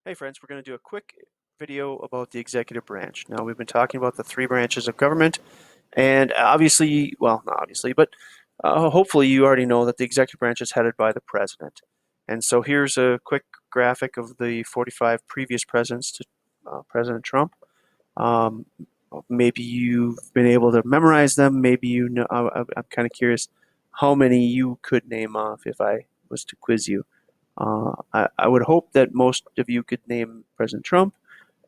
Hey friends, we're going to do a quick video about the executive branch. Now, we've been talking about the three branches of government, and obviously, well, not obviously, but hopefully you already know that the executive branch is headed by the president. And so here's a quick graphic of the 45 previous presidents to President Trump. Um, Maybe you've been able to memorize them. Maybe you know, I'm kind of curious how many you could name off if I was to quiz you. I would hope that most of you could name President Trump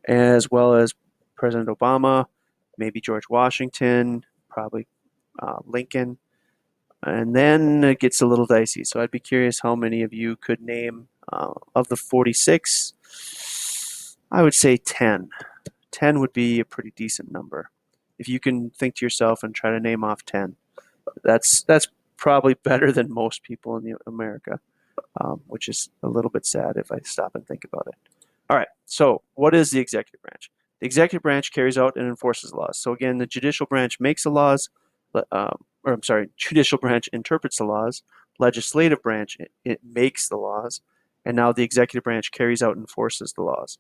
as well as President Obama, maybe George Washington, probably Lincoln, and then it gets a little dicey. So I'd be curious how many of you could name of the 46. I would say 10. 10 would be a pretty decent number. If you can think to yourself and try to name off 10, that's probably better than most people in America. Which is a little bit sad if I stop and think about it. All right, so what is the executive branch? The executive branch carries out and enforces laws. So again, the judicial branch makes the laws, judicial branch interprets the laws, legislative branch, it makes the laws, and now the executive branch carries out and enforces the laws.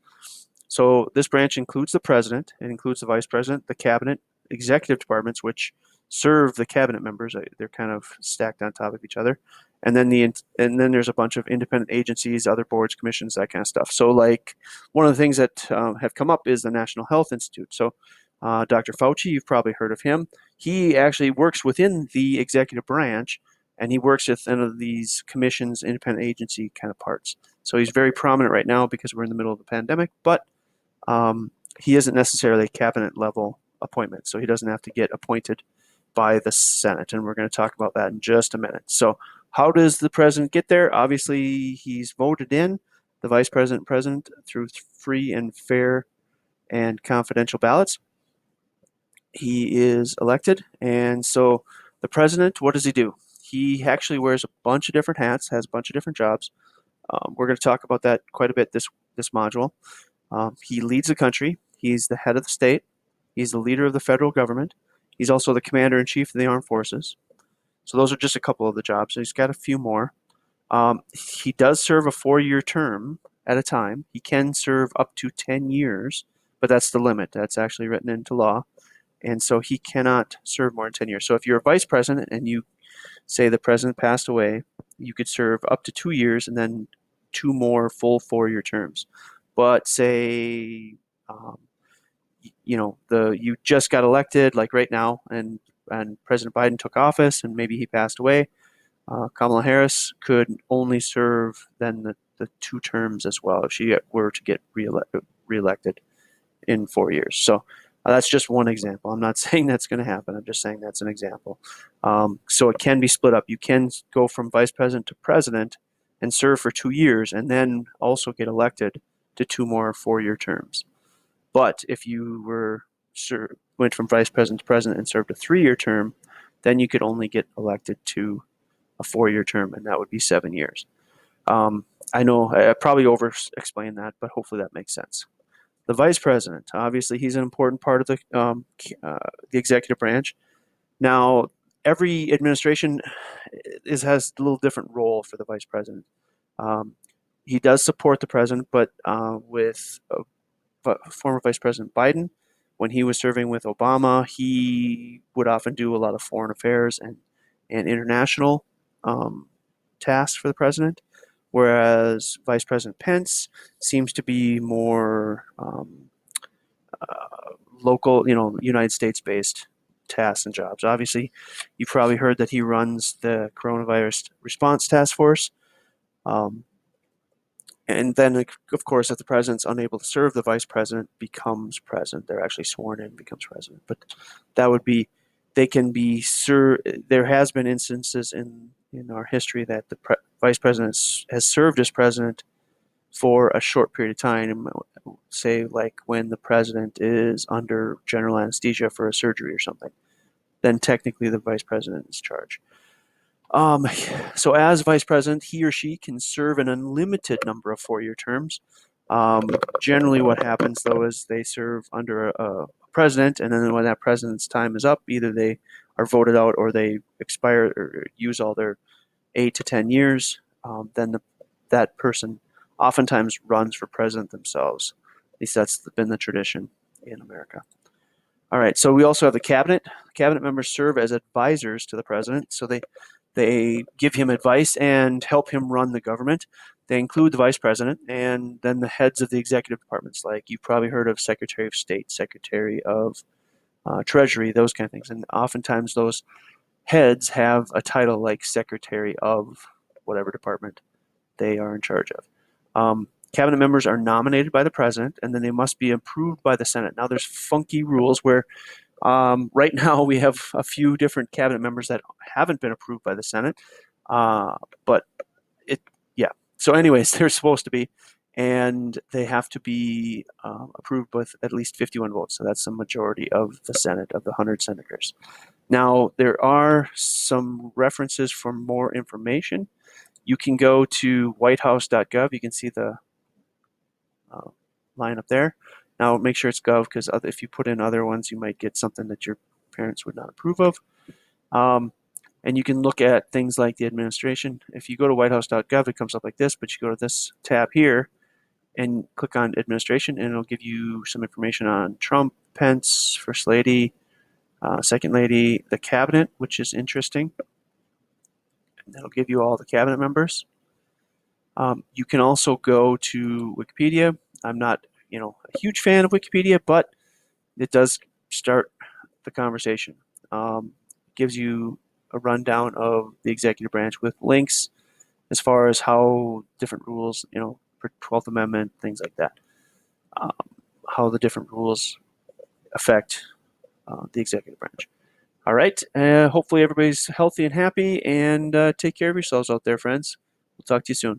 So this branch includes the president, it includes the vice president, the cabinet, executive departments, which serve the cabinet members. They're kind of stacked on top of each other, and then there's a bunch of independent agencies, other boards, commissions, that kind of stuff. So like one of the things that have come up is the National Health Institute. So Dr. Fauci, you've probably heard of him. He actually works within the executive branch, and he works with one of these commissions, independent agency kind of parts. So he's very prominent right now because we're in the middle of the pandemic, but he isn't necessarily a cabinet level appointment, so he doesn't have to get appointed by the Senate, and we're going to talk about that in just a minute. So how does the president get there? Obviously, he's voted in, the vice president, president, through free and fair and confidential ballots. He is elected, and so the president, what does he do? He actually wears a bunch of different hats, has a bunch of different jobs. We're going to talk about that quite a bit this module. He leads the country. He's the head of the state. He's the leader of the federal government. He's also the commander-in-chief of the armed forces. So those are just a couple of the jobs. So he's got a few more. He does serve a 4-year term at a time. He can serve up to 10 years, but that's the limit. That's actually written into law. And so he cannot serve more than 10 years. So if you're a vice president and you say the president passed away, you could serve up to 2 years and then 2 more full 4-year terms. But say, you just got elected, like right now, and President Biden took office, and maybe he passed away. Kamala Harris could only serve then the 2 terms as well if she were to get reelected in 4 years. So that's just one example. I'm not saying that's going to happen. I'm just saying that's an example. So it can be split up. You can go from vice president to president and serve for 2 years and then also get elected to 2 more 4-year terms. But if you went from vice president to president and served a 3-year term, then you could only get elected to a 4-year term, and that would be 7 years. I know I probably over-explained that, but hopefully that makes sense. The vice president, obviously, he's an important part of the executive branch. Now, every administration has a little different role for the vice president. He does support the president, but with former Vice President Biden, when he was serving with Obama, he would often do a lot of foreign affairs and international tasks for the president, whereas Vice President Pence seems to be more local, United States-based tasks and jobs. Obviously, you've probably heard that he runs the coronavirus response task force. And then, of course, if the president's unable to serve, the vice president becomes president. They're actually sworn in, becomes president. But that would be, they can be there has been instances in our history that the vice president has served as president for a short period of time, say like when the president is under general anesthesia for a surgery or something. Then technically the vice president is in charge. So as vice president, he or she can serve an unlimited number of 4-year terms. Generally what happens though is they serve under a president, and then when that president's time is up, either they are voted out or they expire or use all their 8 to 10 years, then that person oftentimes runs for president themselves. At least that's been the tradition in America. All right, so we also have the cabinet. Cabinet members serve as advisors to the president, so they give him advice and help him run the government. They include the vice president and then the heads of the executive departments, like you've probably heard of Secretary of State, Secretary of Treasury, those kind of things. And oftentimes those heads have a title like Secretary of whatever department they are in charge of. Cabinet members are nominated by the president, and then they must be approved by the Senate. Now, there's funky rules where right now we have a few different cabinet members that haven't been approved by the Senate, but yeah. So, anyways, they're supposed to be, and they have to be approved with at least 51 votes. So that's the majority of the Senate, of the 100 senators. Now, there are some references for more information. You can go to whitehouse.gov. You can see the line up there. Now, make sure it's gov, because if you put in other ones, you might get something that your parents would not approve of. And you can look at things like the administration. If you go to whitehouse.gov, it comes up like this, but you go to this tab here and click on administration, and it'll give you some information on Trump, Pence, First Lady, Second Lady, the cabinet, which is interesting. And that'll give you all the cabinet members. You can also go to Wikipedia. I'm not, a huge fan of Wikipedia, but it does start the conversation. It gives you a rundown of the executive branch with links as far as how different rules, for 12th Amendment, things like that, how the different rules affect the executive branch. All right. Hopefully everybody's healthy and happy, and take care of yourselves out there, friends. We'll talk to you soon.